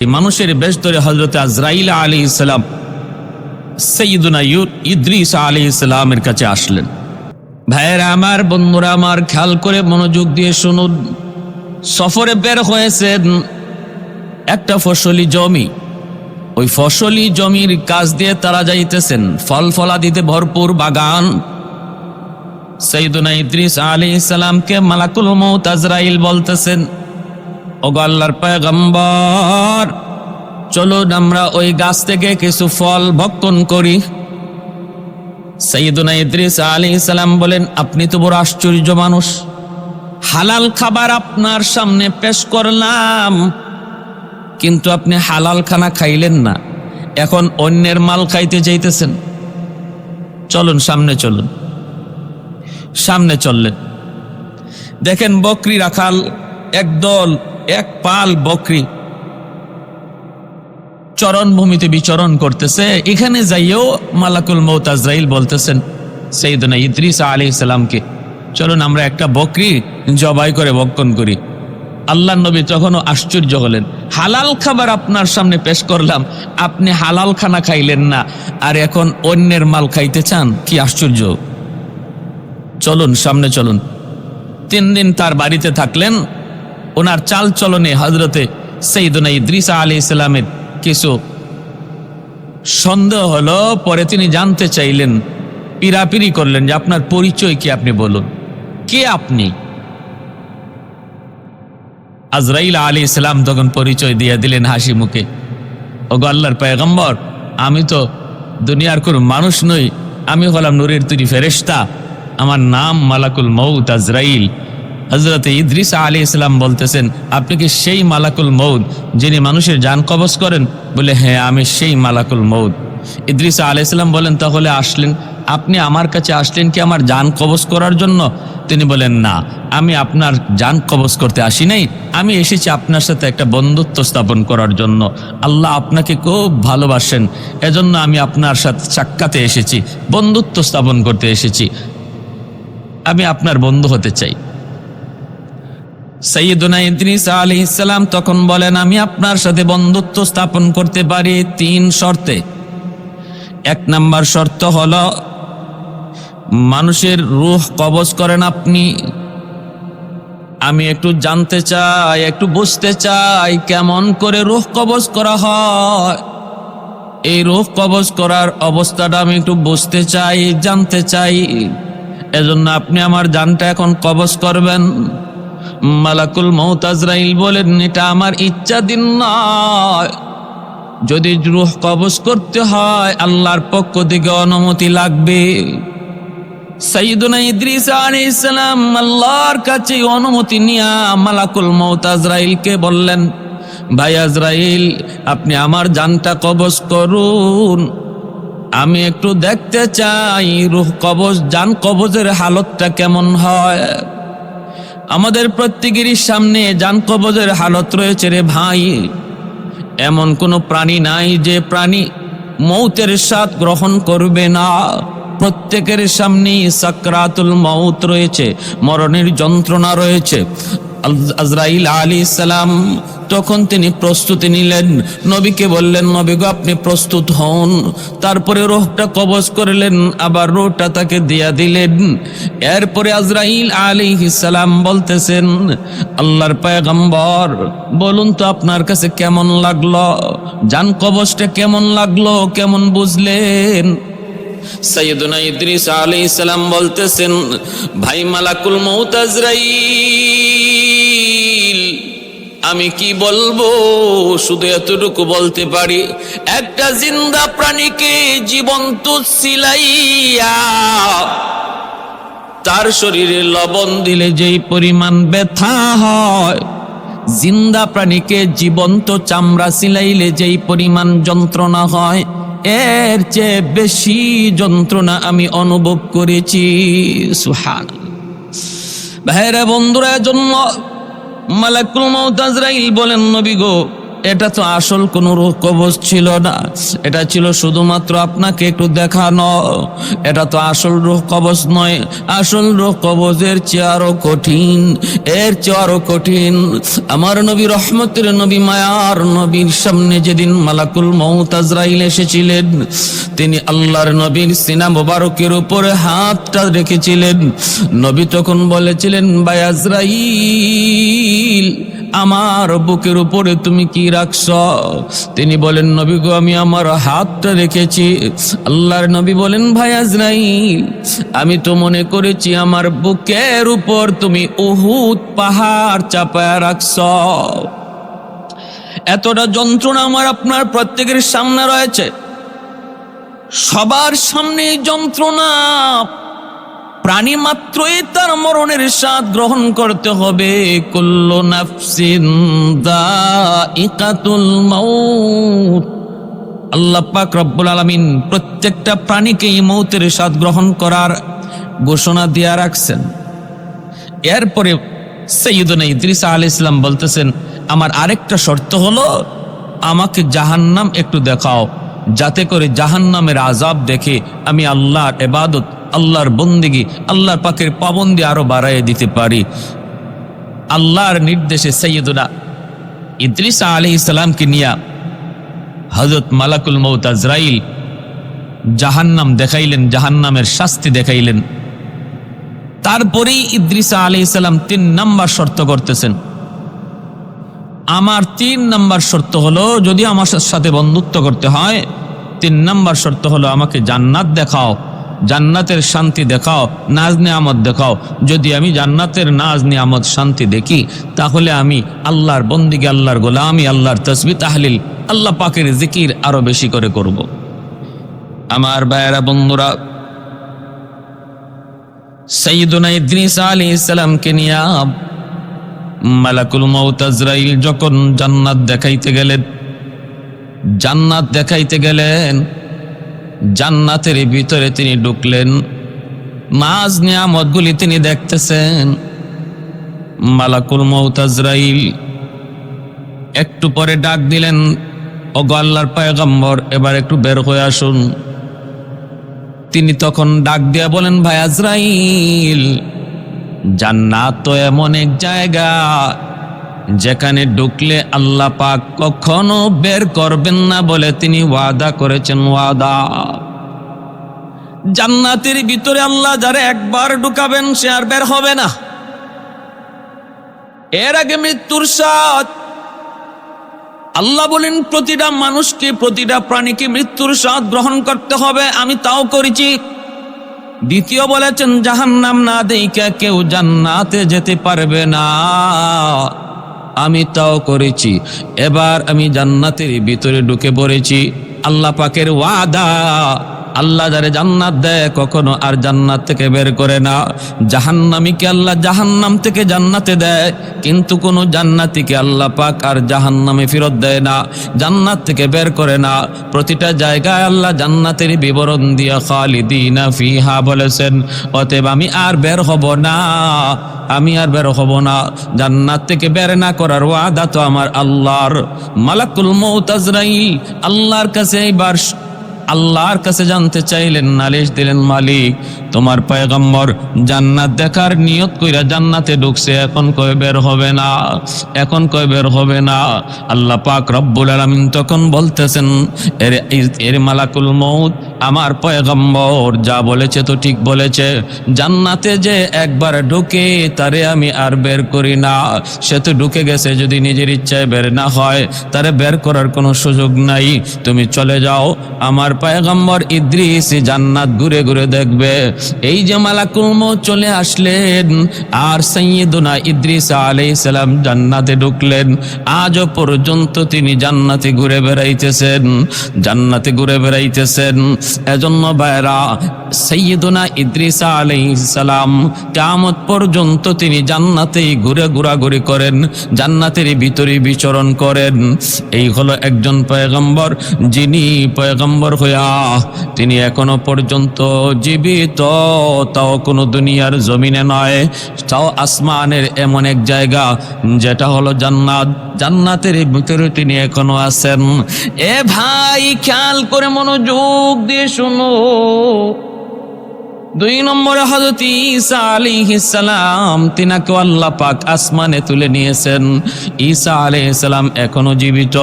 মানুষের বেশ ধরে হযরত আজরাইল আলাইহিস সালাম সাইয়্যিদুনা ইদ্রিস আলাইহিস সালামের কাছে আসলেন। ভাইয়েরা আমার, বন্ধুরা আমার, খেয়াল করে মনোযোগ দিয়ে শুনুন। সফরে বের হয়েছেন একটা ফসলি জমি, ওই ফসলি জমির কাজ দিয়ে তারা যাইতেছেন, ফল ফলাদিতে ভরপুর বাগান। সাইয়্যিদুনা ইদ্রিস আলাইহিস সালামকে মালাকুল মউত আজরাইল বলতেছেন, ওগো আল্লাহর পয়গম্বর, চলুন আমরা ওই গাছ থেকে কিছু ফল ভক্ষণ করি। সাইয়্যিদুনা ইদ্রিস আলাইহিস সালাম বলেন, আপনি তো বড় আশ্চর্য মানুষ, হালাল খাবার আপনার সামনে পেশ করলাম, কিন্তু আপনি হালাল খানা খাইলেন না, এখন অন্যের মাল খাইতে চাইতেছেন। চলুন সামনে চলুন। সামনে চললেন, দেখেন বকরি রাখাল একদল, এক পাল বকরি চরণভূমিতে বিচরণ করতেছে। এখানে যাইও মালাকুল মউত আজরাইল বলতেছেন সাইয়্যিদুনা ইদ্রিস আলাইহিস সালামকে, চলুন আমরা একটা বকরি জবাই করে ভক্ষণ করি। আল্লাহর নবী তখনও আশ্চর্য হলেন, হালাল খাবার আপনার সামনে পেশ করলাম, আপনি হালাল খানা খাইলেন না, আর এখন অন্যের মাল খাইতে চান, কি আশ্চর্য। চলুন সামনে চলুন। 3 দিন তার বাড়িতে থাকলেন। ওনার চাল চলনে হযরতে সাইয়্যিদুনা ইদ্রিস আলাইহিস সালামের কিছু সন্দেহ হলো। পরে তিনি জানতে চাইলেন, পিরাপিরি করলেন যে আপনার পরিচয় কি, আপনি বলুন কে আপনি। আজরাইল আলাইহিস সালাম তখন পরিচয় দিয়ে দিলেন হাসি মুখে, ওগো আল্লাহর পয়গম্বর, আমি তো দুনিয়ার কোনো মানুষ নই, আমি হলাম নূরের তৈরি ফেরেশতা, আমার নাম মালাকুল মউত আজরাইল। হযরত ইদ্রিস আলাইহিস সালাম বলতেছেন, আপনি কি সেই মালাকুল মউত যিনি মানুষের জান কবজ করেন? বলে, হ্যাঁ আমি সেই মালাকুল মউত। ইদ্রিস আলাইহিস সালাম বলেন, তাহলে আসলেন, আপনি আমার কাছে আসলেন কি আমার জান কবজ করার জন্য? তিনি বলেন, না, আমি আপনার জান কবজ করতে আসি নাই, আমি এসেছি আপনার সাথে একটা বন্ধুত্ব স্থাপন করার জন্য। আল্লাহ আপনাকে খুব ভালোবাসেন, এজন্য আমি আপনার সাথে সাক্ষাতে এসেছি, বন্ধুত্ব স্থাপন করতে এসেছি, আমি আপনার বন্ধু হতে চাই। সাইয়্যিদুনা ইদ্রিস আলাইহিস সালাম তখন বলেন, আমি আপনার সাথে বন্ধুত্ব স্থাপন করতে পারি 3 শর্তে। 1 নম্বর শর্ত হলো, মানুষের রূহ কবজ করেন আপনি, আমি একটু জানতে চাই, একটু বুঝতে চাই কেমন করে রূহ কবজ করা হয়। এই রূহ কবজ করার অবস্থাটা আমি একটু বুঝতে চাই, জানতে চাই, এজন্য আপনি আমার জানটা এখন কবজ করবেন। মালাকুল মউত আজরাইল বলেন, এটা আমার ইচ্ছাধীন নয়, যদি রূহ কবজ করতে হয় আল্লাহর পক্ষ থেকে অনুমতি লাগবে। সাইয়্যিদুনা ইদ্রিস আলাইহিস সালাম আল্লাহর কাছে অনুমতি নিয়া মালাকুল মউত আজরাইলকে বললেন, ভাই আজরাইল, আপনি আমার জানটা কবজ করুন, আমি একটু দেখতে চাই রূহ কবজ, জান কবজের হালতটা কেমন হয়। আমাদের প্রত্যেকেরই সামনে জান কবজের হালত রয়েছে রে ভাই। এমন কোনো প্রাণী নাই যে প্রাণী মৌতের স্বাদ গ্রহণ করবে না। প্রত্যেকের সামনেই সাকরাতুল মউত রয়েছে, মরণের যন্ত্রণা রয়েছে। আজরাইল আলাইহিস সালাম তখন তিনি প্রস্তুতি নিলেন, নবীকে বললেন, নবী গো আপনি প্রস্তুত হন। তারপরে রূহটা কবজ করলেন, আবার রূহটা তাকে দিয়া দিলেন। এরপরে আজরাইল আলাইহিস সালাম বলতেছেন, আল্লাহর পয়গম্বর, বলুন তো আপনার কাছে কেমন লাগলো, জান কবজটা কেমন লাগলো, কেমন বুঝলেন? সাইয়্যিদুনা ইদ্রিস আলাইহিস সালাম বলতেছেন, ভাই মালাকুল মউত আজরাইল, আমি কি বলবো, শুধু এতটুকু বলতে পারি, একটা জিন্দা প্রাণীকে জীবন্ত সিলাইয়া তার শরীরে লবণ দিলে যেই পরিমাণ ব্যথা হয়, জিন্দা প্রাণীকে জীবন্ত চামড়া সিলাইলে যেই পরিমাণ যন্ত্রণা হয়, এর চেয়ে বেশি যন্ত্রণা আমি অনুভব করেছি। সুবহানাল্লাহ। ভাইরা বন্ধুরা, জন্য মালাকুল মউত আজরাইল বলেন, নবী গো এটা তো আসল কোনো রূহ কবজ ছিল না, এটা ছিল শুধুমাত্র আপনাকে একটু দেখানো। এটা তো আসল রূহ কবজ নয়, আসল রূহ কবজের চেয়ে আরো কঠিন, এর চেয়ে আরো কঠিন। আমার নবী, রহমতের নবী, মায়ার নবীর সামনে যেদিন মালাকুল মউত আজরাইল এসেছিলেন, তিনি আল্লাহর নবীর সিনা মোবারকের উপরে হাতটা রেখেছিলেন। নবী তখন বলেছিলেন, ভাই আজরাইল, আমার বুকের উপরে তুমি কি রাখছ? তিনি বলেন, নবী গো, আমি আমার হাতটা রেখেছি। আল্লাহর নবী বলেন, ভাই আজরাইল, আমি তো মনে করেছি আমার বুকের উপর তুমি উহুদ পাহাড় চাপায়া রাখছ। এতটা যন্ত্রণা আমার আপনার প্রত্যেকের সামনে রয়েছে, সবার সামনে যন্ত্রণা। প্রাণী মাত্রই তার মরণের স্বাদ গ্রহণ করতে হবে। কুল্লু নাফসিন যায়িকাতুল মাউত। আল্লাহ পাক রব্বুল আলামিন প্রত্যেকটা প্রাণীকে এই মৌতের স্বাদ গ্রহণ করার ঘোষণা দিয়ে রাখছেন। এরপরে সাইয়্যিদুনা ইদ্রিস আলাইহিস সালাম বলতেছেন, আমার আরেকটা শর্ত হলো, আমাকে জাহান্নাম একটু দেখাও, যাতে করে জাহান্নামের আযাব দেখে আমি আল্লাহর ইবাদত, আল্লাহর বন্দেগী, আল্লাহর পাকের পাবন্দি আরো বাড়াইয়ে দিতে পারি। আল্লাহর নির্দেশে সাইয়্যিদুনা ইদ্রিস আলাইহিস সালামকে নিয়ে হযরত মালাকুল মউত আজরাইল জাহান্নাম দেখাইলেন, জাহান্নামের শাস্তি দেখাইলেন। তারপরেই ইদ্রিস আলাইহিস সালাম 3 নাম্বার শর্ত করতেছেন, আমার 3 নাম্বার শর্ত হলো, যদি আমার সাথে বন্ধুত্ব করতে হয়, 3 নাম্বার শর্ত হলো, আমাকে জান্নাত দেখাও, জান্নাতের শান্তি দেখাও, নাজ নিয়ামত দেখাও। যদি আমি জান্নাতের নাজ নিয়ামত শান্তি দেখি, তাহলে আমি আল্লাহর বন্দেগী, আল্লাহর গোলামি, আল্লাহর তাসবিহ তাহলিল, আল্লাহ পাকের জিকির আরো বেশি করে করব। আমার ভাইয়েরা, বন্ধুরা, সাইয়্যিদুনা ইদ্রিস আলাইহিস সালামকে নিয়ে মালাকুল মউত আজরাইল যখন জান্নাত দেখাইতে গেলেন, জান্নাত দেখাইতে গেলেন, জান্নাতের ভিতরে তিনি ঢুকলেন, নাজ নিয়ামতগুলি তিনি দেখতেছেন। মালাকুল মউত আজরাইল একটু পরে ডাক দিলেন, ওগো আল্লাহর পয়গম্বর, এবার একটু বের হয়ে আসুন। তিনি তখন ডাক দিয়া বলেন, ভাই আজরাইল, জান্নাত তো এমন এক জায়গা যেখানে ঢুকলে আল্লাহ পাক কখনো বের করবেন না বলে তিনি ওয়াদা করেছেন। ওয়াদা, জান্নাতের ভিতরে আল্লাহ যারা একবার ঢুকাবেন সে আর বের হবে না। এর আগে মৃত্যুর স্বাদ। আল্লাহ বলেন, প্রতিটা মানুষকে, প্রতিটা প্রাণীকে মৃত্যুর স্বাদ গ্রহণ করতে হবে, আমি তাও করেছি। দ্বিতীয় বলেছেন, জাহান্নাম না দেইখা কেউ জান্নাতে যেতে পারবে না, আমি তাও করেছি। এবার আমি জান্নাতের ভিতরে ঢুকে পড়েছি। আল্লাহ পাকের ওয়াদা, আল্লাহ যারে জান্নাত দেয় কখনো আর জান্নাত থেকে বের করে না। জাহান্নামীকে আল্লাহ জাহান্নাম থেকে জান্নাতে দেয়, কিন্তু কোনো জান্নাতীকে আল্লাহ পাক আর জাহান্নামে ফেরত দেয় না, জান্নাত থেকে বের করে না। প্রতিটা জায়গায় আল্লাহ জান্নাতের বিবরণ দিয়া খালিদিনা ফিহা বলেছেন। অতএব আমি আর বের হব না, আমি আর বের হব না। জান্নাত থেকে বের না করার ওয়াদা তো আমার আল্লাহর। মালাকুল মউত আজরাইল আল্লাহর কাছে এইবার আল্লাহর কাছে জানতে চাইলেন, নালিশ দিলেন, মালিক, তোমার পয়গম্বর জান্নাত দেখার নিয়ত কইরা জান্নাতে ঢুকছে, এখন কই বের হবে না, এখন কই বের হবে না। আল্লাহ পাক রব্বুল আলামিন তখন বলতেছেন, এর মালাকুল মউত, আমার পয়গম্বর যা বলেছে তো ঠিক বলেছে। জান্নাতে যে একবার ঢুকে তারে আমি আর বের করি না, সে তো ঢুকে গেছে, যদি নিজের ইচ্ছায় বের না হয় তারে বের করার কোনো সুযোগ নাই। তুমি চলে যাও, আমার পয়গম্বর ইদ্রিস জান্নাত ঘুরে ঘুরে দেখবে। এই যে মালাকুল মউত চলে আসলেন আর সাইয়্যিদুনা ইদ্রিস আলাইহিস সালাম জান্নাতে ঢুকলেন। আজও পর্যন্ত তিনি জান্নাতে ঘুরে বেড়াইতেছেন, জান্নাতে ঘুরে বেড়াইতেছেন। এজন্য ভাইরা, সাইয়্যিদুনা ইদ্রিস আলাইহিস সালাম কিয়ামত পর্যন্ত তিনি জান্নাতেই ঘোরাঘুরি করেন, জান্নাতের ভিতরে বিচরণ করেন। এই হলো একজন পয়গম্বর, যিনি পয়গম্বর হইয়া তিনি এখনো পর্যন্ত জীবিত, তাও কোনো দুনিয়ার জমিনে নয়, তাও আসমানের এমন এক জায়গা যেটা হলো জান্নাত, জান্নাতের ভিতরে তিনি এখনো আছেন। এ ভাই, খেয়াল করে মনোযোগ দিয়ে শুনো। 2 নম্বরে হযরত ঈসা আলাইহিস সালাম, তিনাকে আল্লাহ পাক আসমানে তুলে নিয়েছেন। ঈসা আলাইহিস সালাম এখনো জীবিত,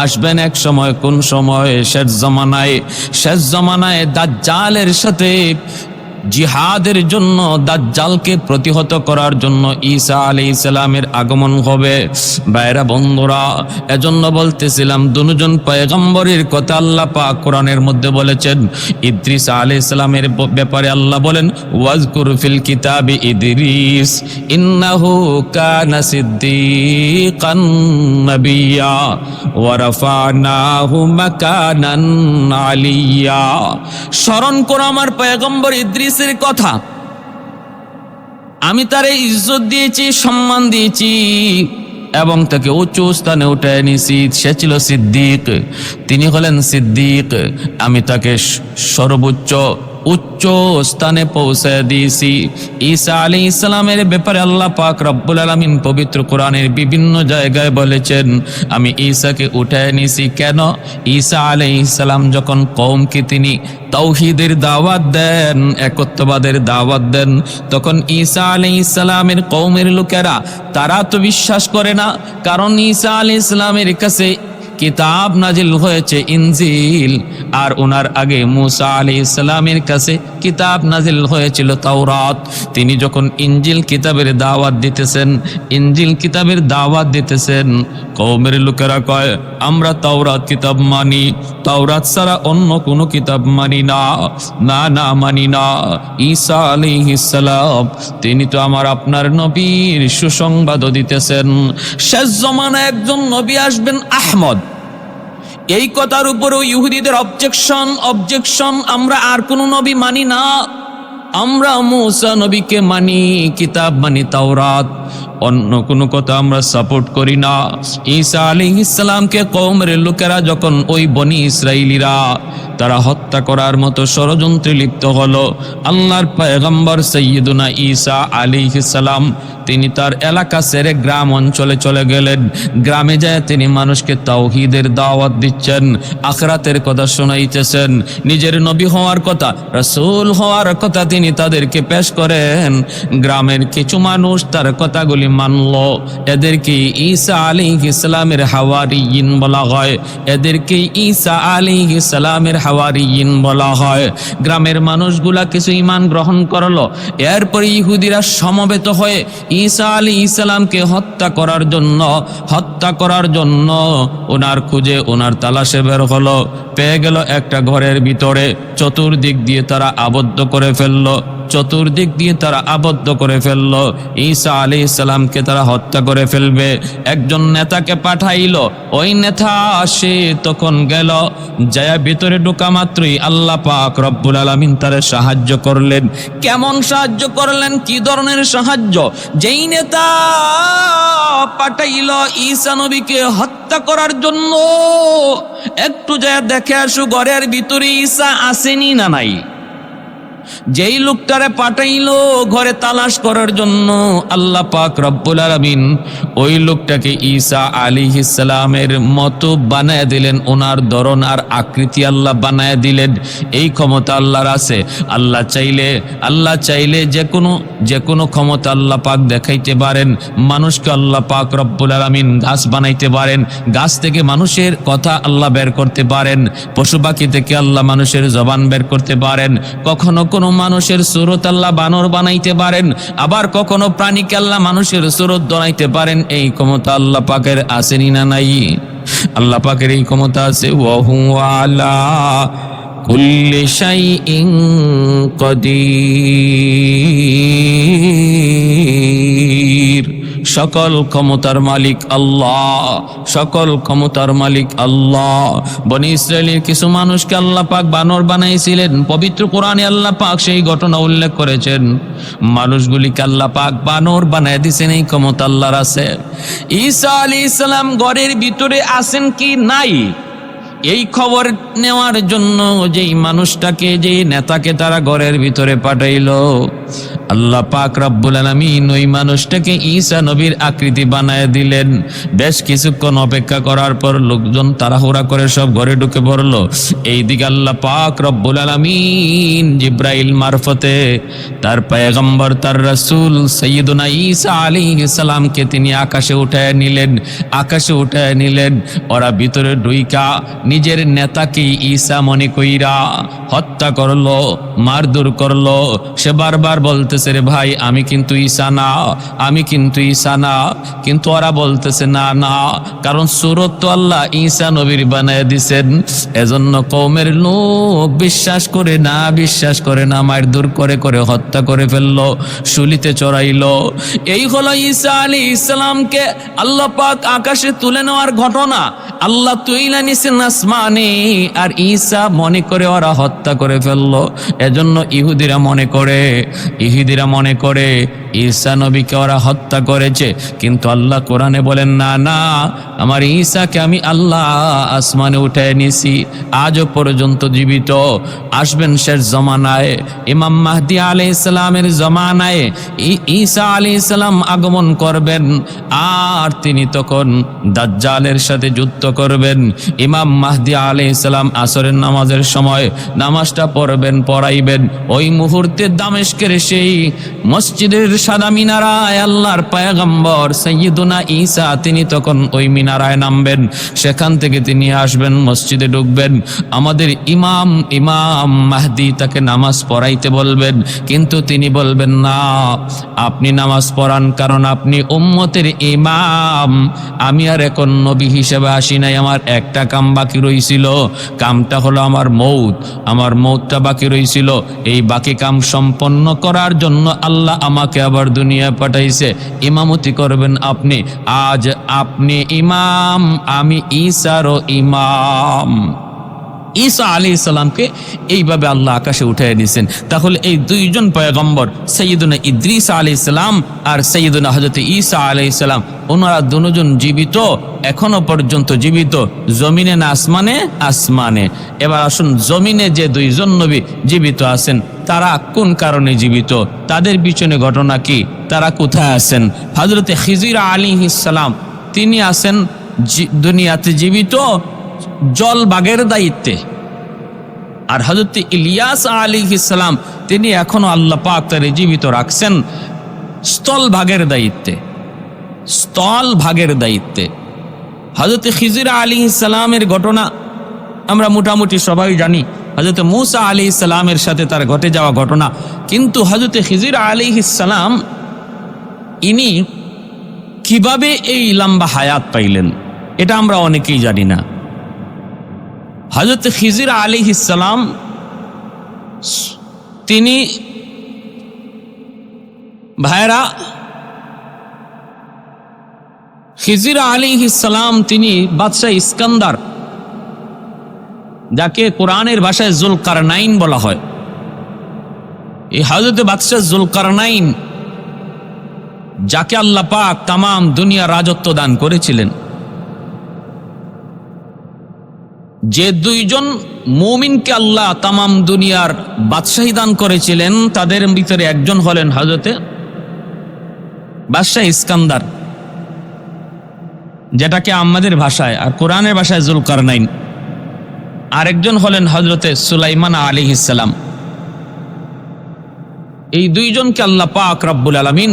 আসবেন এক সময়। কোন সময়? শেষ জমানায় দাজ্জালের সাথে জিহাদের জন্য, দাজ্জালকে প্রতিহত করার জন্য ঈসা আলাইহিস সালামের আগমন হবে। ভাইরা বন্ধুরা, এজন্য বলতেছিলাম দুজন পয়গম্বরের কথা আল্লাহ পাক কোরআনের মধ্যে বলেছেন। ইদ্রিস আলাইহিস সালামের ব্যাপারে আল্লাহ বলেন, ওয়াজকুর ফিল কিতাবি ইদ্রিস ইন্নাহু কানা সিদ্দীকান নাবিয়্যা ওয়া রাফা'নাহু মাকানান আলিয়্যা। স্মরণ করো আমার পয়গম্বর ইদ্রিস এর কথা। আমি তারে ইজ্জত দিয়েছি, সম্মান দিয়েছি এবং তাকে উঁচু স্থানে উঠে নিয়েছি। সে ছিল সিদ্দিক, তিনি হলেন সিদ্দিক। আমি তাকে সর্বোচ্চ উচ্চ স্থানে পৌঁছে দিয়েছি। ঈসা আলাইহিস সালামের ব্যাপারে আল্লাহ পাক রব্বুল আলামিন পবিত্র কোরআনের বিভিন্ন জায়গায় বলেছেন, আমি ঈসাকে উঠায় নিয়েছি। কেন? ঈসা আলাইহিস সালাম যখন কওমকে তিনি তাওহীদের দাওয়াত দেন, একত্ববাদের দাওয়াত দেন, তখন ঈসা আলাইহিস সালামের কওমের লোকেরা তারা তো বিশ্বাস করে না, কারণ ঈসা আলাইহিস সালামের কাছে কিতাব নাজিল হয়েছে ইনজিল, আর ওনার আগে মুসা আলাইহিস সালামের কাছে কিতাব নাজিল হয়েছিল তাওরাত। তিনি যখন ইনজিল কিতাবের দাওয়াত দিতেছেন, কওমের লোকেরা কয়, আমরা তাওরাত কিতাব মানি, তাওরাত ছাড়া অন্য কোনো কিতাব মানি না, না মানি না। ঈসা আলাইহিস সালাম তিনি তো আমার আপনার নবীর সুসংবাদও দিতেছেন। শেষ জমানায় একজন নবী আসবেন, আহমদ। এই কথার উপরেও ইহুদিদের অবজেকশন, আমরা আর কোনো নবী মানি না, আমরা মুসা নবীকে মানি, কিতাব মানি তাওরাত, অন্য কোনো কথা আমরা সাপোর্ট করি না। ঈসা আলাইহিস সালামকে কওমের লোকেরা যখন ওই বনি ইসরাইলিরা তারা হত্যা করার মতো ষড়যন্ত্রে লিপ্ত হলো, আল্লাহর পয়গম্বর সাইয়্যিদুনা ঈসা আলাইহিস সালাম তিনি তার এলাকা ছেড়ে গ্রাম অঞ্চলে চলে গেলেন। গ্রামে যায় তিনি মানুষকে তাওহীদের দাওয়াত দিচ্ছেন, আখিরাতের কথা শোনাইতেছেন, নিজের নবী হওয়ার কথা, রাসূল হওয়ার কথা তিনি তাদেরকে পেশ করেন। গ্রামের কিছু মানুষ তার কথাগুলি মানল। এদেরকে ঈসা আলাইহিস সালামের হাওয়ারিয়িন বলা হয়, এদেরকে ঈসা আলাইহিস সালামের হাওয়ারিয়িন বলা হয়। গ্রামের মানুষগুলা কিছু ঈমান গ্রহণ করলো। এরপর ইহুদিরা সমবেত হয়ে ঈসা আলাইহিস সালামকে হত্যা করার জন্য ওনার খুঁজে, ওনার তালাশে বের হলো। পেয়ে গেল একটা ঘরের ভিতরে, চতুর্দিক দিয়ে তারা আবদ্ধ করে ফেললো। ঈসা আলাইহিস সালামকে তারা হত্যা করে ফেলবে। একজন নেতাকে পাঠাইলো, ওই নেতা সে তখন গেল, যায় ভিতরে ঢোকা মাত্রই আল্লাহ পাক রব্বুল আলামিন তারে সাহায্য করলেন। কেমন সাহায্য করলেন? কি ধরনের সাহায্য? যেই নেতা পাঠাইলো ঈসা নবীকে হত্যা করার জন্য, একটু যায় দেখে আসো ঘরের ভিতরে ঈসা আসেনি না নাই। যেই লোকটারে পাঠাইলো ঘরে তালাশ করার জন্য, আল্লাহ পাক রব্বুল আলামিন ওই লোকটাকে ঈসা আলাইহিস সালামের মতো বানায় দিলেন, ওনার ধরন আর আকৃতি আল্লাহ বানায় দিলেন। এই ক্ষমতা আল্লাহর আছে। আল্লাহ চাইলে যে কোনো ক্ষমতা আল্লাহ পাক দেখাইতে পারেন। মানুষকে আল্লাহ পাক রব্বুল আলামিন গাছ বানাইতে পারেন, গাছ থেকে মানুষের কথা আল্লাহ বের করতে পারেন, পশু পাখি থেকে আল্লাহ মানুষের জবান বের করতে পারেন, কখনো কোনো মানুষের সুরত আল্লাহ বানর বানাইতে পারেন, আবার কখনো প্রাণীকে আল্লাহ মানুষের সুরত বানাইতে পারেন। এই ক্ষমতা আল্লাহ পাকের আসেনি না নাই? আল্লাহ পাকের এই ক্ষমতা আছে। ওয়া হুয়া আলা কুল্লি শাইইন কাদির। সকল ক্ষমতার মালিক আল্লাহ, সকল ক্ষমতার মালিক আল্লাহ। বনি ইসরায়েলের কিছু মানুষকে আল্লাহ পাক বানর বানাইছিলেন। পবিত্র কোরআনে আল্লাহ পাক সেই ঘটনা উল্লেখ করেছেন। মানুষগুলিকে আল্লাহ পাক বানর বানায় দিয়েছেন, এই ক্ষমতা আল্লাহর আছে। ঈসা আলাইহিস সালাম ঘরের ভিতরে আছেন কি নাই, এই খবর নেওয়ার জন্য যেই মানুষটাকে, যেই নেতাকে তারা ঘরের ভিতরে পাঠাইলো, আল্লাহ পাক রব্বুল আলামিন ওই মানুষটাকে ঈসা নবীর আকৃতি বানায় দিলেন। বেশ কিছুক্ষণ অপেক্ষা করার পর লোকজন তাড়াহুড়া করে সব ঘরে ঢুকে পড়লো। এইদিকে আল্লাহ পাক রব্বুল আলামিন জিব্রাইল মারফতে তার পয়গম্বর, তার রাসূল সাইয়্যিদুনা ঈসা আলাইহিস সালামকে তিনি আকাশে উঠায় নিলেন, আকাশে উঠায় নিলেন। ওরা ভিতরে ঢুইকা নিজের নেতাকে ঈসা মনে কইরা হত্যা করলো, মারধর করলো। সে বারবার বলতেছে, রে ভাই আমি কিন্তু ঈসা না, আমি কিন্তু ঈসা না। কিন্তু ওরা বলতেছে না না, কারণ সুরত তো আল্লাহ ঈসা নবীর বানায় দিছেন। এজন্য কওমের লোক বিশ্বাস করে না, বিশ্বাস করে না, মারধর করে করে হত্যা করে ফেললো, শুলিতে চড়াইলো। এই হলো ঈসা আলাইহিস সালামকে আল্লাহ পাক আকাশে তুলে নেওয়ার ঘটনা। আল্লাহ তুইলা নিছেন আসমানে, আর ঈসা মনে করে ওরা হত্যা করে ফেললো। এজন্য ইহুদিরা মনে করে ঈসা নবীকে ওরা হত্যা করেছে। কিন্তু আল্লাহ কোরআনে বলেন না না, আমার ঈসাকে আমি আল্লাহ আসমানে উঠায় নিছি, আজও পর্যন্ত জীবিত। আসবেন শেষ জমানায়, ইমাম মাহদী আলাইহিস সালামের জমানায় ঈসা আলাইহিস সালাম আগমন করবেন, আর তিনি তখন দাজ্জালের সাথে যুদ্ধ করবেন। ইমাম মাহদী আলাইহিস সালাম আসরের নামাজের সময় নামাজটা পড়াইবেন। ওই মুহূর্তে দামেস্কের সেই মসজিদের সাদা মিনারায় আল্লাহর পয়গম্বর সাইয়্যিদুনা ঈসা তিনি তখন ওই মিনারায় নামবেন। সেখান থেকে তিনি আসবেন, মসজিদে ঢুকবেন। আমাদের ইমাম মাহদী তাকে নামাজ পড়াইতে বলবেন, কিন্তু তিনি বলবেন না, আপনি নামাজ পড়ান, কারণ আপনি উম্মতের ইমাম। আমি আর এখন নবী হিসেবে আসি নাই, আমার একটা কাম বাকি রইছিল, কামটা হলো আমার মৌতটা বাকি রইছিল। এই বাকি কাম সম্পন্ন করার জন্য আল্লাহ আমাকে আবার দুনিয়ায় পাঠাইছে, ইমামতি করবেন আপনি। আজ আপনি ইমাম, আমি ঈসারও ইমাম। ঈসা আলাইহিস সালামকে এইভাবে আল্লাহ আকাশে উঠায় দিয়েছেন। তাহলে এই দুইজন পয়গম্বর সাইয়্যিদুনা ইদ্রিস আলাইহিস সালাম আর সাইয়্যিদুনা হযরত ঈসা আলাইহিস সালাম, ওনারা দুজন জীবিত, এখনো পর্যন্ত জীবিত। জমিনে না আসমানে? আসমানে। এবার আসুন, জমিনে যে দুইজন নবী জীবিত আছেন, তারা কোন কারণে জীবিত, তাদের পিছনে ঘটনা কি, তারা কোথায় আছেন? হযরত খিজির আলাইহিস সালাম তিনি আছেন দুনিয়াতে জীবিত জল বাগের দায়িত্বে, আর হযরত ইলিয়াস আলাইহিস সালাম তিনি এখনো আল্লাহ পাক তারে জীবিত রাখছেন স্থল ভাগের দায়িত্বে। হযরত খিজির আলাইহিস সালামের ঘটনা আমরা মোটামুটি সবাই জানি, হযরত মূসা আলাইহিস সালামের সাথে তার ঘটে যাওয়া ঘটনা। কিন্তু হযরত খিজির আলাইহিস সালাম ইনি কিভাবে এই লম্বা হায়াত পাইলেন, এটা আমরা অনেকেই জানি না। হযরত খিজির আলাইহিস সালাম তিনি, ভাইরা, খিজির আলাইহিস সালাম তিনি বাদশাহ ইস্কান্দার, যাকে কোরআনের ভাষায় জুলকারনাইন বলা হয়, এই হযরত বাদশাহ জুলকারনাইন, যাকে আল্লাহ পাক তাম দুনিয়া রাজত্ব দান করেছিলেন, যে দুইজন মুমিনকে আল্লাহ তাম দুনিয়ার বাদশাহী দান করেছিলেন, তাদের ভিতরে একজন হলেন হযরত বাদশাহ ইস্কান্দার, যেটাকে আমাদের ভাষায় আর কোরআনের ভাষায় জুলকারনাইন। আরেকজন হলেন হযরত সুলাইমান আলাইহিস সালাম। এই দুইজনকে আল্লাহ পাক রব্বুল আলামিন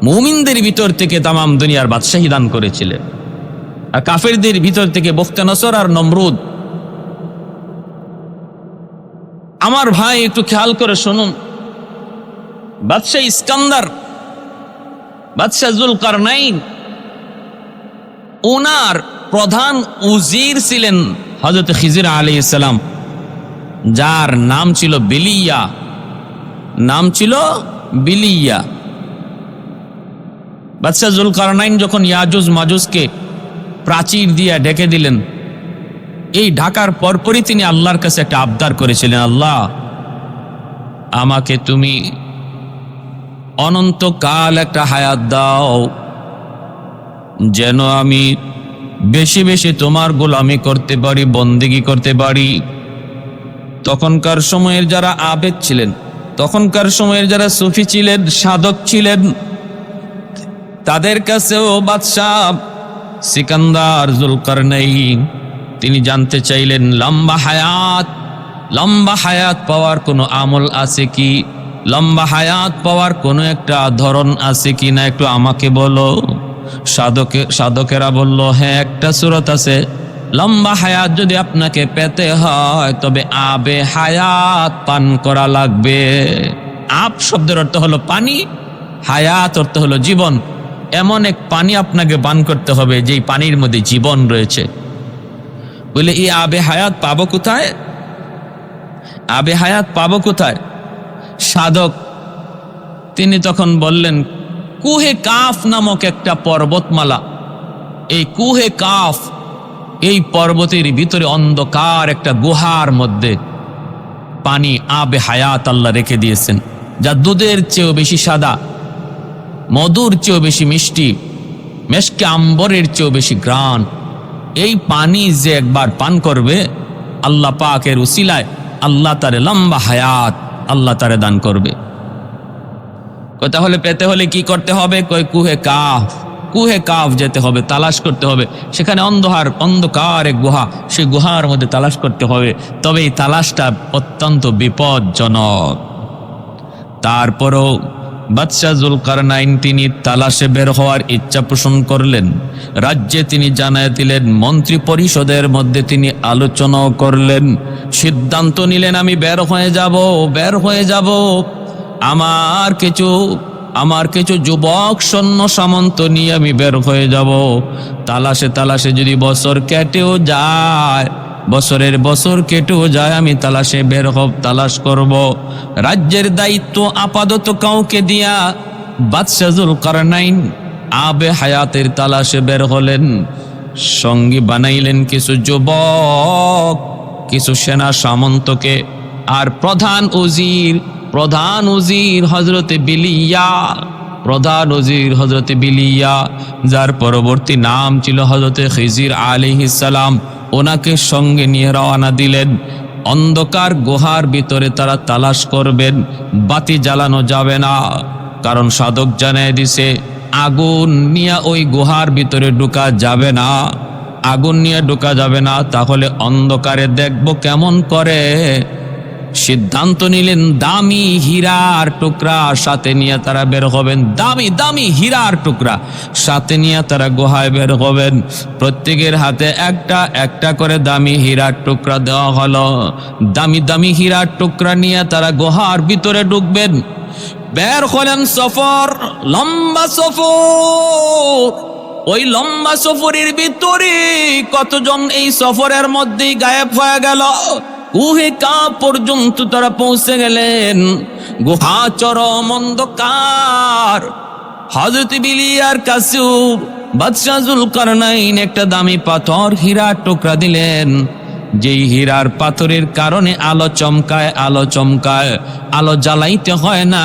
মুমিনদের ভিতর থেকে তাম দুনিয়ার বাদশাহী দান করেছিলেন, আর কাফেরদের ভিতর থেকে বখতেনসর আর নমরুদ। আমার ভাই একটু খেয়াল করে শুনুন, বাদশাহ ইস্কান্দার, বাদশাহ জুলকারনাইন, ওনার প্রধান উজির ছিলেন হযরত খিজির আলাইহিস সালাম, যার নাম ছিল বিলিয়া। বাদশাহ জুলকারনাইন যখন ইয়াজুজ মাজুজকে প্রাচীর দিয়ে ঢেকে দিলেন, এই ঢাকার পরপরই তিনি আল্লাহর কাছে একটা আবদার করেছিলেন, আল্লাহ আমাকে তুমি অনন্তকাল একটা হায়াত দাও, যেন আমি বেশি বেশি তোমার গোলামি করতে পারি, বন্দেগী করতে পারি। তখনকার সময়ের যারা আবেদ ছিলেন, তখনকার সময়ের যারা সুফি ছিলেন, সাধক ছিলেন, তাদের কাছেও বাদশাহ সিকান্দার জুলকারনাইন তিনি জানতে চাইলেন, লম্বা হায়াত পাওয়ার কোনো আমল আছে কি, লম্বা হায়াত পাওয়ার কোনো একটা ধরন আছে কি না, একটু আমাকে বলো। সাধকেরা বলল, হ্যাঁ একটা সূরত আছে, লম্বা হায়াত যদি আপনাকে পেতে হয় তবে আবে হায়াত পান করা লাগবে। আব শব্দের অর্থ হলো পানি, হায়াত অর্থ হলো জীবন। এমন এক পানি আপনাকে পান করতে হবে যেই পানির মধ্যে জীবন রয়েছে। বলে এই আবে হায়াত পাবো কোথায়? আবে হায়াত পাবো কোথায়? সাধক তিনি তখন বললেন, কুহে কাফ নামক একটা পর্বতমালা, এই কুহে কাফ, এই পর্বতের ভিতরে অন্ধকার একটা গুহার মধ্যে পানি আবে হায়াত আল্লাহ রেখে দিয়েছেন, যা দুধের চেয়েও বেশি সাদা, মধুর চেয়েও বেশি মিষ্টি, মেশকে আম্বরের চেয়েও বেশি ঘ্রাণ। এই পানি যে একবার পান করবে, আল্লাহ পাকের উসিলায় আল্লাহ তারে লম্বা হায়াত আল্লাহ তারে দান করবে। তাহলে পেতে হলে কি করতে হবে? কই কুহে কাফ যেতে হবে, তালাশ করতে হবে। সেখানে অন্ধকার এক গুহা, সেই গুহার মধ্যে তালাশ করতে হবে। তবে এই তালাশটা অত্যন্ত বিপজ্জনক। তারপরও বাদশাহ জুলকারনাইন তিনি তালাশে বের হওয়ার ইচ্ছা পোষণ করলেন। রাজ্যে তিনি জানায় দিলেন, মন্ত্রী পরিষদের মধ্যে তিনি আলোচনাও করলেন, সিদ্ধান্ত নিলেন, আমি বের হয়ে যাব। আমার কিছু যুবক সৈন্য সামন্ত নিয়ে আমি বের হয়ে যাব। তালাশে যদি বছর কেটেও যায়, বছর কেটেও যায়, আমি তালাশে বের তালাশ করব। রাজ্যের দায়িত্ব আপাতত কাউকে দিয়া বাদশাহ জুলকারনাইন আবে হায়াতের তালাশে বের হলেন। সঙ্গী বানাইলেন কিছু যুবক, কিছু সেনা সামন্তকে, আর প্রধান উজির হজরতে বিলিয়া, যার পরবর্তী নাম ছিল হজরতে খিজির আলাইহিস সালাম, ওনাকে সঙ্গে নিয়ে রওনা দিলেন। অন্ধকার গুহার ভিতরে তারা তালাশ করবেন, বাতি জ্বালানো যাবে না, কারণ সাধক জানায় দিছে আগুন নিয়ে ওই গুহার ভিতরে ঢোকা যাবে না, তাহলে অন্ধকারে দেখব কেমন করে। সিদ্ধান্ত নিলেন দামি হীরার টুকরা সাথে নিয়ে তারা বের হবেন, দামি হীরার টুকরা সাথে নিয়ে তারা গুহায় বের হবেন। প্রত্যেকের হাতে একটা করে দামি হীরার টুকরা দেওয়া হলো। দামি হীরার টুকরা নিয়ে তারা গুহার ভিতরে ঢুকবেন। বের হলেন, লম্বা সফর। ওই লম্বা সফরের ভিতরে কতজন এই সফরের মধ্যেই গায়েব হয়ে গেল। কুহে কাফ পর্যন্ত তারা পৌঁছে গেলেন। গুহা চরম অন্ধকার। হযরত বিলিয়ার কাছেও বাদশাহ জুলকারনাইন একটা দামি পাথর হীরার টুকরা দিলেন, যেই হীরার পাথরের কারণে আলো চমকায়, আলো জ্বালাইতে হয় না।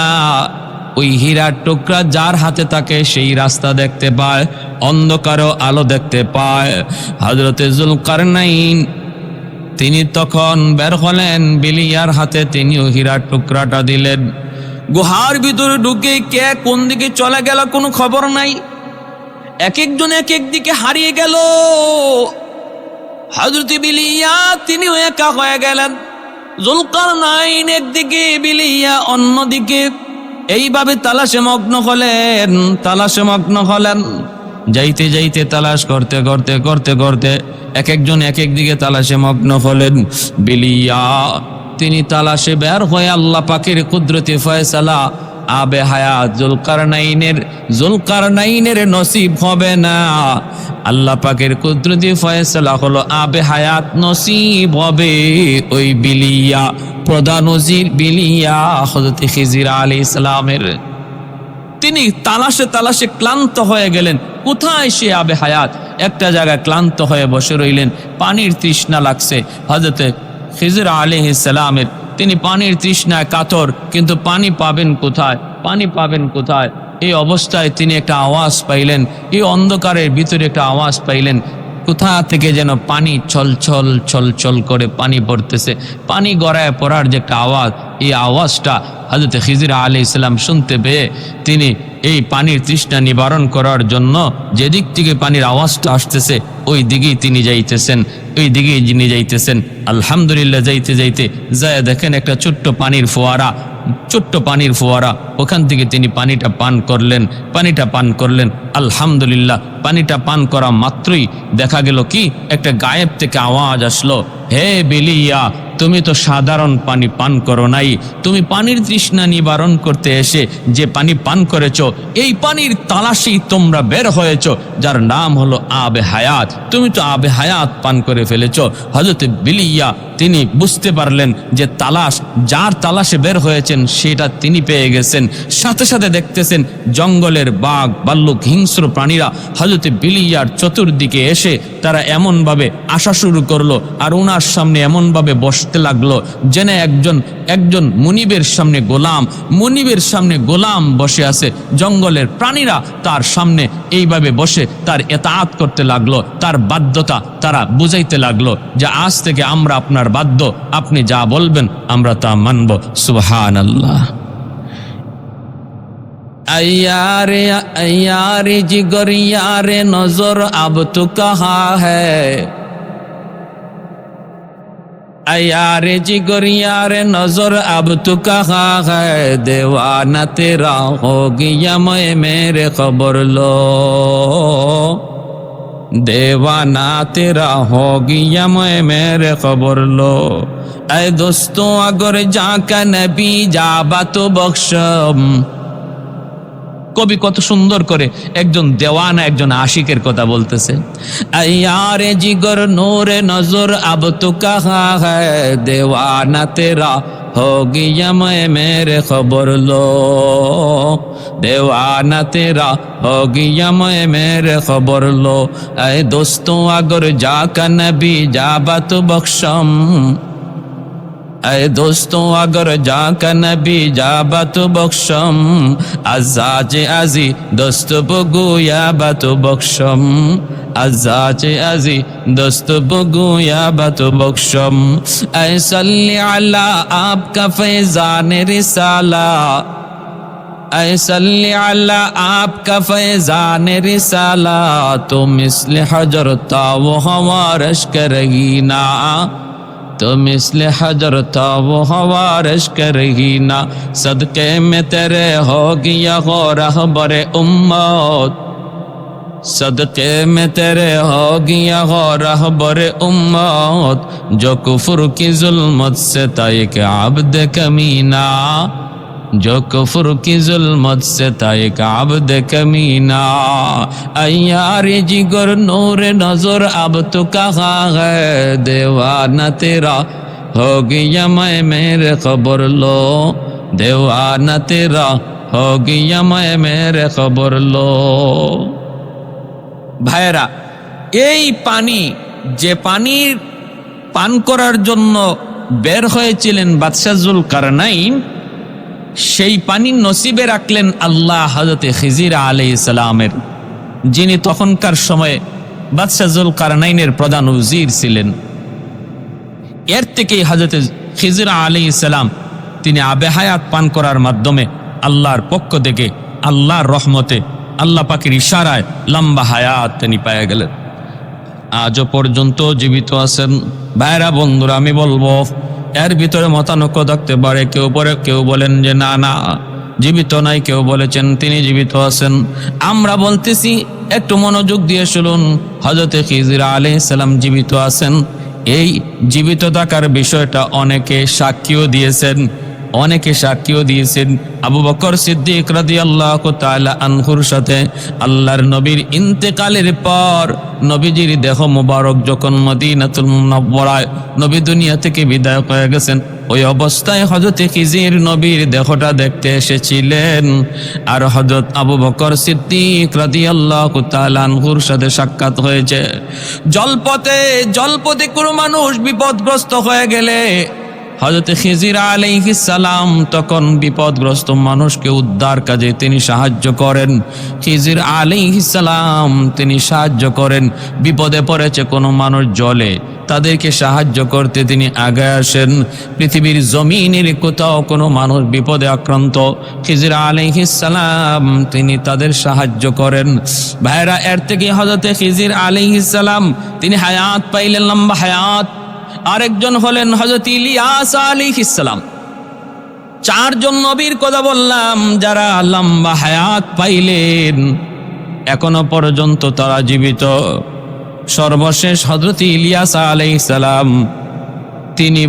ওই হীরার টুকরা যার হাতে থাকে সেই রাস্তা দেখতে পায়, অন্ধকারও আলো দেখতে পায়। হযরত জুলকারনাইন তিনি তখন বের হলেন, বিলিয়ার হাতে তিনিও হীরার টুকরাটা দিলেন। গুহার ভিতরে ঢুকে কে কোন দিকে চলে গেল কোনো খবর নাই। এক একজন এক এক দিকে হারিয়ে গেল। হযরত বিলিয়া তিনিও একা হয়ে গেলেন। জুলকারনাইন একদিকে, বিলিয়া অন্যদিকে। এইভাবে তালাশে মগ্ন হলেন। যাইতে তালাশ করতে এক একজন এক এক দিকে তালাশে মগ্ন হলেন। বিলিয়া তিনি তালাশে বের হয়ে আল্লাহ পাকের কুদরতি ফয়সালা, আবে হায়াত জুলকারনাইনের নসিব হবে না। আল্লাহ পাকের কুদরতি ফয়সালা হলো আবে হায়াত নসিব হবে ওই বিলিয়া, প্রধান উজির বিলিয়া হযরত খিজির আলাইহিস সালামের। তিনি তালাশে তালাশে ক্লান্ত হয়ে গেলেন, কোথায় সে আবে হায়াত। একটা জায়গায় ক্লান্ত হয়ে বসে রইলেন, পানির তৃষ্ণা লাগছে। হযরত খিজির আলাইহিস সালামের তিনি পানির তৃষ্ণায় কাতর, কিন্তু পানি পাবেন কোথায়, পানি পাবেন কোথায়। এই অবস্থায় তিনি একটা আওয়াজ পাইলেন, এই অন্ধকারের ভিতরে একটা আওয়াজ পাইলেন, কোথা থেকে যেন পানি ছলছল ছলছল করে পানি পড়তেছে। পানি গড়ায় পড়ার যে একটা আওয়াজ, এই আওয়াজটা হযরত খিজির আলাইহিস সালাম শুনতে পেয়ে তিনি এই পানির তৃষ্ণা নিবারণ করার জন্য যেদিক থেকে পানির আওয়াজটা আসতেছে ওই দিকেই তিনি যাইতেছেন, ওই দিকেই যিনি যাইতেছেন। আলহামদুলিল্লাহ, যাইতে যাইতে যায় দেখেন একটা ছোট্ট পানির ফোয়ারা, ছোট্ট পানির ফোয়ারা, ওখান থেকে তিনি পানিটা পান করলেন, পানিটা পান করলেন। আলহামদুলিল্লাহ, পানিটা পান করা মাত্রই দেখা গেল কি একটা গায়েব থেকে আওয়াজ আসলো, হে বেলিয়া, তুমি তো সাধারণ পানি পান করো নাই, তুমি পানির তৃষ্ণা নিবারণ করতে এসে যে পানি পান করেছ, এই পানির তালাশেই তোমরা বের হয়েছ, যার নাম হলো আবে হায়াত। তুমি তো আবে হায়াত পান করে ফেলেছ। হযরত বিলিয়া তিনি বুঝতে পারলেন যে তালাশ, যার তালাশে বের হয়েছেন সেটা তিনি পেয়ে গেছেন। সাথে সাথে দেখতেছেন জঙ্গলের বাঘ ভাল্লুক হিংস্র প্রাণীরা হযরত বিলিয়ার চতুর্দিকে এসে তারা এমনভাবে আসা শুরু করলো, আর ওনার সামনে এমনভাবে বসতে লাগলো যেন একজন মুনিবের সামনে গোলাম, মুনিবের সামনে গোলাম বসে আছে। জঙ্গলের প্রাণীরা তার সামনে এইভাবে বসে তার এতাআত করতে লাগলো, তার বাধ্যতা তারা বুঝাইতে লাগলো যে আজ থেকে আমরা আপনার বাধ্য, আপনি যা বলবেন আমরা তা মানব। সুবহানাল্লাহ। আয়ারে আয়ারে জিগর ইয়ারে নজর আব তু কাহা হ্যায়, यारे जिगर यारे नजर अब तू कहाँ है, दीवाना तेरा हो गया मैं मेरे खबर लो, दीवाना तेरा हो गया मैं मेरे खबर लो। ऐ दोस्तों अगर जाका नबी जाबा तो बख्शम। কবি কত সুন্দর করে একজন দেওয়ানা একজন আশিকের কথা বলতেছে। আয়ারে জিগর নূরে নজর আব তু কাহা হ্যায়, দেওয়ানা তেরা हो गया मैं मेरे खबर लो, देवाना तेरा हो गया मैं मेरे खबर लो। ऐ दोस्तों अगर जाका नबी जाबा तो बख्शम, ऐ दोस्तों अगर जाका नबी जाबा तो बख्शम, अज़ाजे अजी दोस्त बगुया बातो बख्शम, अज़ाजे अजी दोस्त बगुया बातो बख्शम। ऐ सल्ली अला आपका फैज़ान रिसाला, ऐ सल्ली अला आपका फैज़ान रिसाला, तो मिस्ल हजर ता वो हवारश करेगीना, तो मिस्ल हजर था वो हवारश करेगी ना, सदके में तेरे हो गया हो रहबरे उम्मत, सदके में तेरे हो गया हो रहबरे उम्मत, जो कुफ्र की जुल्मत से था एक आब्द कमीना, जो कुफ्र की जुल्मत से था एक आब्द कमीना। अयारे जिगर नूर नजर अब तो कहाँ है, दीवाना तेरा हो गया मैं मेरे खबर लो, दीवाना तेरा हो गया मैं मेरे खबर लो। ভাইরা, এই পানি যে পানির পান করার জন্য বের হয়েছিলেন বাদশাহ জুলকারনাইন, সেই পানি নসিবে রাখলেন আল্লাহ হযরত খিজির আলাইহিস সালামের, যিনি তখনকার সময়ে বাদশাহ জুলকারনাইনের প্রধান উজির ছিলেন। এর থেকেই হযরত খিজির আলাইহিস সালাম তিনি আবে হায়াত পান করার মাধ্যমে আল্লাহর পক্ষ থেকে আল্লাহর রহমতে আল্লাহ পাকের ইশারায় লম্বা হায়াত তিনি পেয়ে গেলেন। আজও পর্যন্ত জীবিত আছেন। ভাইরা বন্ধুরা, আমি বলবো এর ভিতরে মতানৈক্য থাকতে পারে, কেউ বলেন যে না না জীবিত নাই, কেউ বলেছেন তিনি জীবিত আছেন। আমরা বলতেছি একটু মনোযোগ দিয়ে শুনুন, হযরত খিজির আলাইহিস সালাম জীবিত আছেন। এই জীবিত থাকার বিষয়টা অনেকে সাক্ষীও দিয়েছেন। অনেকে সাক্ষীও দিয়েছেন আবু বকর সিদ্দিক রাদিয়াল্লাহু তাআলা আনহুর সাথে আল্লাহর নবীর ইন্তেকালের পর নবীজির দেহ মোবারক যখন মদিনাতুল মুনাওয়ারায় নবী দুনিয়া থেকে বিদায় হয়ে গেছেন, ওই অবস্থায় হযরত খিজির নবীর দেহটা দেখতে এসেছিলেন। আর হযরত আবু বকর সিদ্দিক রাদিয়াল্লাহু তাআলা আনহুর সাথে সাক্ষাৎ হয়েছে। জলপথে কোনো মানুষ বিপদগ্রস্ত হয়ে গেলে হযরত খিজির আলাইহিস সালাম তখন বিপদগ্রস্ত মানুষকে উদ্ধার কাজে তিনি সাহায্য করেন। খিজির আলাইহিস সালাম তিনি সাহায্য করেন। বিপদে পড়েছে কোনো মানুষ জলে, তাদেরকে সাহায্য করতে তিনি আগে আসেন। পৃথিবীর জমিনের কোথাও কোনো মানুষ বিপদে আক্রান্ত, খিজির আলাইহিস সালাম তিনি তাদের সাহায্য করেন। ভাইরা, এর থেকে হযরত খিজির আলাইহিস সালাম তিনি হায়াত পাইলেন, লম্বা হায়াত। আরেকজন হলেন হযরত ইলিয়াস আলাইহিস সালাম। চারজন নবীর কথা বললাম যারা লম্বা হায়াত পাইলেন, এখনো পর্যন্ত তারা জীবিত। সর্বশেষ হযরত ইলিয়াস আলাইহিস সালাম, তিনি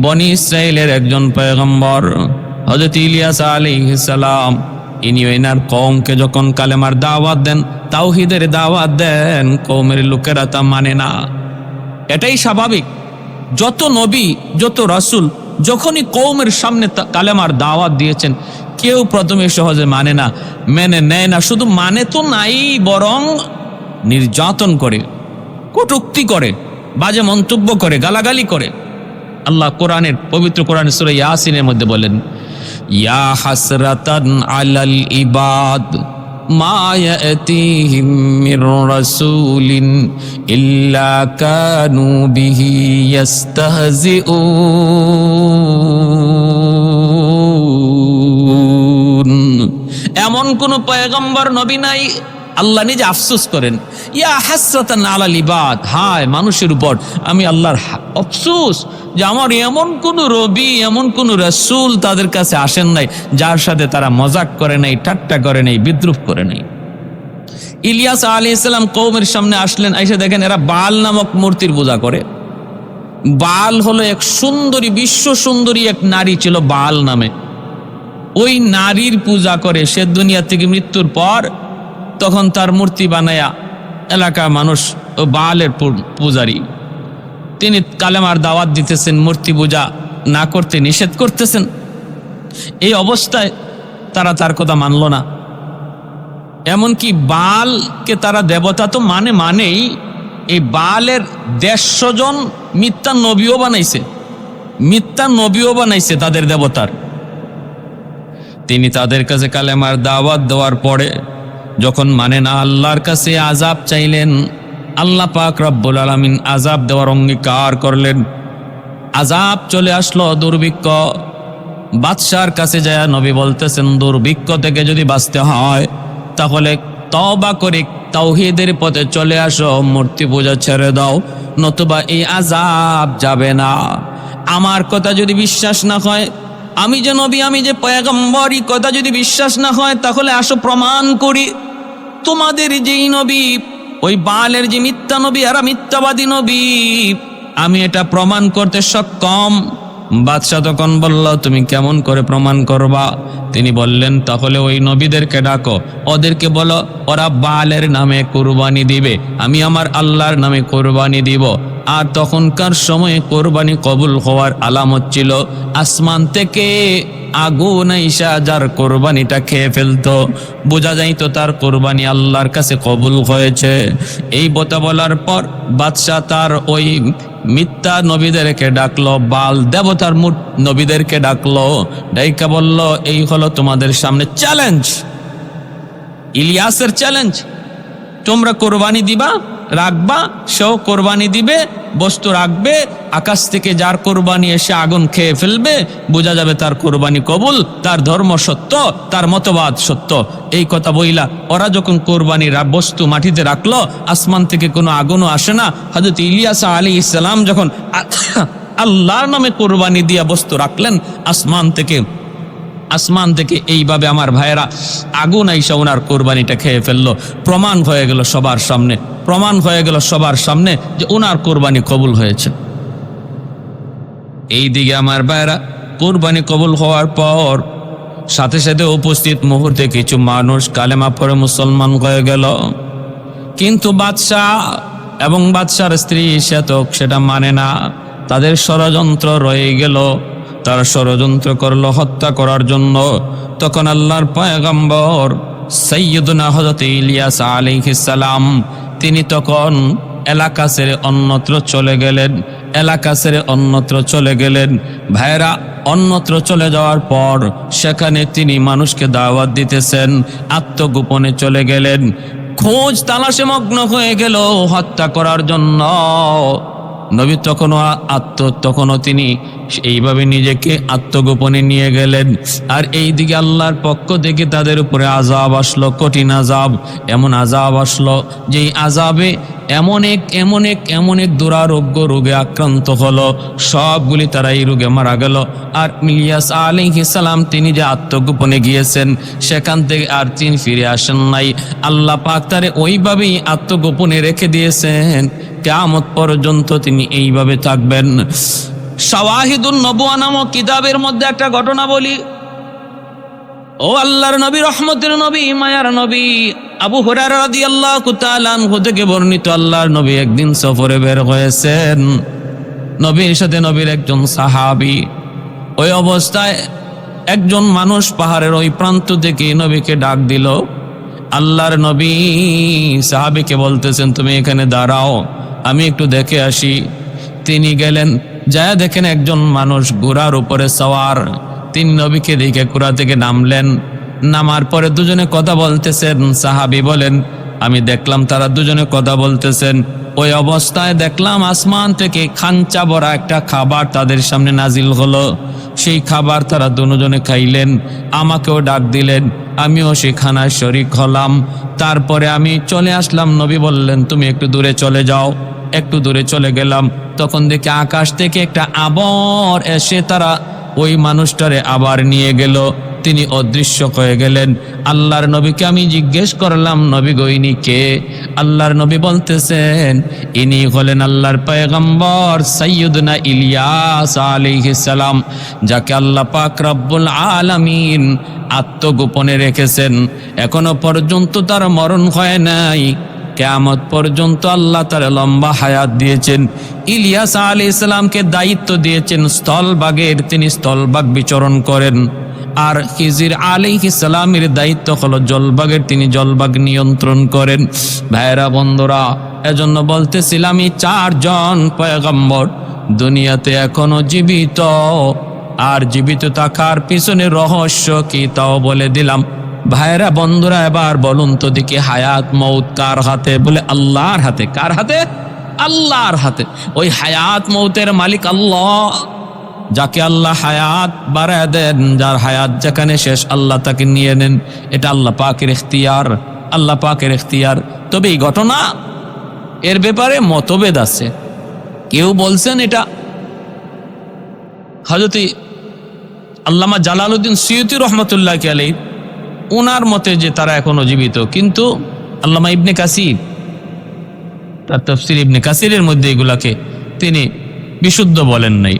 বনি ইসরাইলের একজন পয়গম্বর। হযরত ইলিয়াস আলাইহিস সালাম ইনি ওনার কওমকে যখন কালেমার দাওয়াত দেন, তাওহীদের দাওয়াত দেন, কওমের লোকেরা তা মানে না। এটাই স্বাভাবিক। যত নবী যত রাসূল যখনই কওমের সামনে কালেমার দাওয়াত দিয়েছেন, কেউ প্রথমে সহজে মানে না, মেনে নেয় না। শুধু মানে তো নাই, বরং নির্যাতন করে, কটূক্তি করে, বাজে মন্তব্য করে, গালাগালি করে। আল্লাহ কোরআনের পবিত্র কোরআনের সূরা ইয়াসিনের মধ্যে বলেন, ইয়া হাসরাতান আলাল ইবাদ মা ইয়াতিহিম মির রাসূলিন ইল্লা কানু বিহি ইস্তাহজিউন। এমন কোন পয়গম্বর নবী নাই, আল্লাহ নিজে আফসোস করেন, ইয়া হাসরাতান আলাল ইবাদ, হায় মানুষের উপর আমি আল্লাহর আফসোস যে আমার এমন কোন নবী, এমন কোন রাসূল তাদের কাছে আসেন নাই যার সাথে তারা মজাক করে নাই, ঠাট্টা করে নাই, বিদ্রুপ করে নাই। ইলিয়াস আলাইহিস সালাম কওমের সামনে আসলেন, এসে দেখেন এরা বাল নামক মূর্তির পূজা করে। বাল হলো এক সুন্দরী, বিশ্ব সুন্দরী এক নারী ছিল বাল নামে। ওই নারীর পূজা করে সে দুনিয়া থেকে মৃত্যুর পর, তখন তার মূর্তি বানায়া এলাকার মানুষ ও বালের পূজারী, তিনি কালেমার দাওয়াত দিতেছেন, মূর্তি পূজা না করতে নিষেধ করতেছেন। এই অবস্থায় তারা তার কথা মানল না। এমনকি বালকে তারা দেবতা তো মানেই, এই বালের 150 জন মিথ্যা নবীও বানাইছে তাদের দেবতার। তিনি তাদের কাছে কালেমার দাওয়াত দেওয়ার পরে যখন মানে না, আল্লাহর কাছে আযাব চাইলেন। আল্লাহ পাক রব্বুল আলামিন আযাব দেওয়ার অঙ্গীকার করলেন। আযাব চলে আসলো, দুর্ভিক্ষ। বাদশার কাছে যায় নবী বলতেছেন, দুর্ভিক্ষ থেকে যদি বাঁচতে হয় তাহলে তওবা করে তাওহীদের পথে চলে আসো, মূর্তি পূজা ছেড়ে দাও, নতুবা এই আযাব যাবে না। আমার কথা যদি বিশ্বাস না হয়, আমি যে নবী, আমি যে পয়গম্বর, এই কথা যদি বিশ্বাস না হয়, তাহলে আসো প্রমাণ করি। তোমাদের যেই নবী, ওই বালের যে মিথ্যা নবী, এরা মিথ্যাবাদী নবী, আমি এটা প্রমাণ করতে সক্ষম। বাদশাহ তখন বলল, তুমি কেমন করে প্রমাণ করবা? তিনি বললেন, তাহলে ওই নবীদেরকে ডাকো, ওদেরকে বলো ওরা বালের নামে কুরবানি দিবে, আমি আমার আল্লাহর নামে কুরবানি দিব। আর তখনকার সময়ে কোরবানি কবুল হওয়ার আলামত ছিল আসমান থেকে আগুন আইসা যার কোরবানিটা খেয়ে ফেলতো, বোঝা যাইতো তার কোরবানি আল্লাহর কাছে কবুল হয়েছে। এই কথা বলার পর বাদশাহ তার ওই মিথ্যা নবীদেরকে ডাকলো, বাল দেবতার নবীদেরকে ডাকলো, ডাইকা বলল, এই হলো তোমাদের সামনে চ্যালেঞ্জ, ইলিয়াসের চ্যালেঞ্জ। তোমরা কোরবানি দিবা, রাখবা, সেও কোরবানি দিবে, বস্তু রাখবে, আকাশ থেকে যার কোরবানি এসে আগুন খেয়ে ফেলবে, বোঝা যাবে তার কোরবানি কবুল, তার ধর্ম সত্য, তার মতবাদ সত্য। এই কথা বইলা ওরা যখন কোরবানির বস্তু মাটিতে রাখলো, আসমান থেকে কোনো আগুনও আসে না। হযরত ইলিয়াস আলাইহিস সালাম যখন আল্লাহর নামে কোরবানি দিয়া বস্তু রাখলেন, আসমান থেকে এইভাবে আমার ভাইয়েরা আগুন আইসা ওনার কোরবানিটা খেয়ে ফেললো। প্রমাণ হয়ে গেল সবার সামনে যে ওনার কোরবানি কবুল হয়েছে। এই দিকে আমার ভাইয়েরা কুরবানি কবুল হওয়ার পর সাথে সাথে উপস্থিত মুহূর্তে কিছু মানুষ কালেমা পড়ে মুসলমান হয়ে গেল। কিন্তু বাদশাহ এবং বাদশার স্ত্রী সেটা মানে না, তাদের ষড়যন্ত্র রয়ে গেল, তারা ষড়যন্ত্র করলো হত্যা করার জন্য। তখন আল্লাহর পয়গম্বর সাইয়্যিদুনা হযরত ইলিয়াস আলাইহিস সালাম তিনি তখন এলাকা ছেড়ে অন্যত্র চলে গেলেন, এলাকা ছেড়ে অন্যত্র চলে গেলেন। ভাইরা, অন্যত্র চলে যাওয়ার পর সেখানে তিনি মানুষকে দাওয়াত দিতেছেন, আত্মগোপনে চলে গেলেন। খোঁজ তালাশে মগ্ন হয়ে গেল হত্যা করার জন্য। নবী তখনও তিনি এইভাবে নিজেকে আত্মগোপনে নিয়ে গেলেন। আর এইদিকে আল্লাহর পক্ষ থেকে তাদের উপরে আযাব আসলো, কঠিন আযাব, এমন আযাব আসলো যেই আযাবে এমন এক দুরারোগ্য রোগে আক্রান্ত হলো, সবগুলি তারা এই রোগে মারা গেল। আর ইলিয়াস আলাইহিস সালাম তিনি যে আত্মগোপনে গিয়েছেন সেখান থেকে আর তিনি ফিরে আসেন নাই। আল্লাহ পাক তারে ওইভাবেই আত্মগোপনে রেখে দিয়েছেন, কিয়ামত পর্যন্ত তিনি এইভাবে থাকবেন। শাওয়াহিদুন নবুয়া নামক কিতাবের মধ্যে একটা ঘটনা বলি। ও আল্লাহর নবী, রহমতের নবী, মায়ার নবী আবু হুরায়রা রাদিয়াল্লাহু তাআলা আনহু থেকে বর্ণিত, আল্লাহর নবী একদিন সফরে বের হয়েছেন, নবীর সাথে নবীর একজন সাহাবী। ওই অবস্থায় একজন মানুষ পাহাড়ের ওই প্রান্ত থেকে নবীকে ডাক দিল। আল্লাহর নবী সাহাবীকে বলতেছেন, তুমি এখানে দাঁড়াও, আমি একটু দেখে আসি। তিনি গেলেন, যায় দেখেন একজন মানুষ ঘোড়ার উপরে সওয়ার। তিনি নবীকে দেখে ঘোড়া থেকে নামলেন। নামার পরে দুজনে কথা বলতেছেন। সাহাবী বলেন, আমি দেখলাম তারা দুজনে কথা বলতেছেন। ওই অবস্থায় দেখলাম আসমান থেকে খাঞ্চা ভরা একটা খাবার তাদের সামনে নাজিল হলো। সেই খাবার তারা দুজনে খাইলেন, আমাকেও ডাক দিলেন, আমিও সেই খানায় শরীক হলাম। তারপরে আমি চলে আসলাম। নবী বললেন, তুমি একটু দূরে চলে যাও। একটু দূরে চলে গেলাম, তখন দেখি আকাশ থেকে একটা আবর এসে তারা ওই মানুষটারে আবার নিয়ে গেল। তিনি অদৃশ্য হয়ে গেলেন। আল্লাহর নবীকে আমি জিজ্ঞেস করলাম, নবী গো ইনি কে? আল্লাহর নবী বলতেছেন, ইনি হলেন আল্লাহর পয়গম্বর সাইয়্যিদুনা ইলিয়াস আলাইহিস সালাম, যাকে আল্লাহ পাক রব্বুল আলামিন আত্মগোপনে রেখেছেন। এখনো পর্যন্ত তার মরণ হয় নাই, কিয়ামত পর্যন্ত আল্লাহ তার লম্বা হায়াত দিয়েছেন। ইলিয়াস আলাইহিস সালামকে দায়িত্ব দিয়েছেন স্থলভাগের, তিনি স্থলভাগ বিচরণ করেন। আর খিজির আলাইহিস সালামের দায়িত্ব হলো জলভাগের, তিনি জলভাগ নিয়ন্ত্রণ করেন। ভাইরা বন্ধুরা, এজন্য বলতেছিলাম এই চারজন পয়গম্বর দুনিয়াতে এখনো জীবিত। আর জীবিত থাকার পিছনে রহস্য কি তাও বলে দিলাম। ভাইরা বন্ধুরা, এবার বলুন তো দেখি, হায়াত মৌত কার হাতে? বলে আল্লাহর হাতে। কার হাতে? আল্লাহর হাতে। ওই হায়াত মৌতের মালিক আল্লাহ। যাকে আল্লাহ হায়াত বাড়ায় দেন, যার হায়াত যেখানে শেষ আল্লাহ তাকে নিয়ে নেন। এটা আল্লাহ পাকের ইখতিয়ার, আল্লাহ পাকের ইখতিয়ার। তবে এই ঘটনা, এর ব্যাপারে মতভেদ আছে। কেউ বলছেন এটা হযরত আল্লামা জালালউদ্দিন সুয়ুতী রহমতুল্লাহি আলাইহি ওনার মতে যে তারা এখনো জীবিত। কিন্তু আল্লামা ইবনে কাসির তার তাফসীর ইবনে কাসিরের মধ্যে এগুলাকে তিনি বিশুদ্ধ বলেন নাই।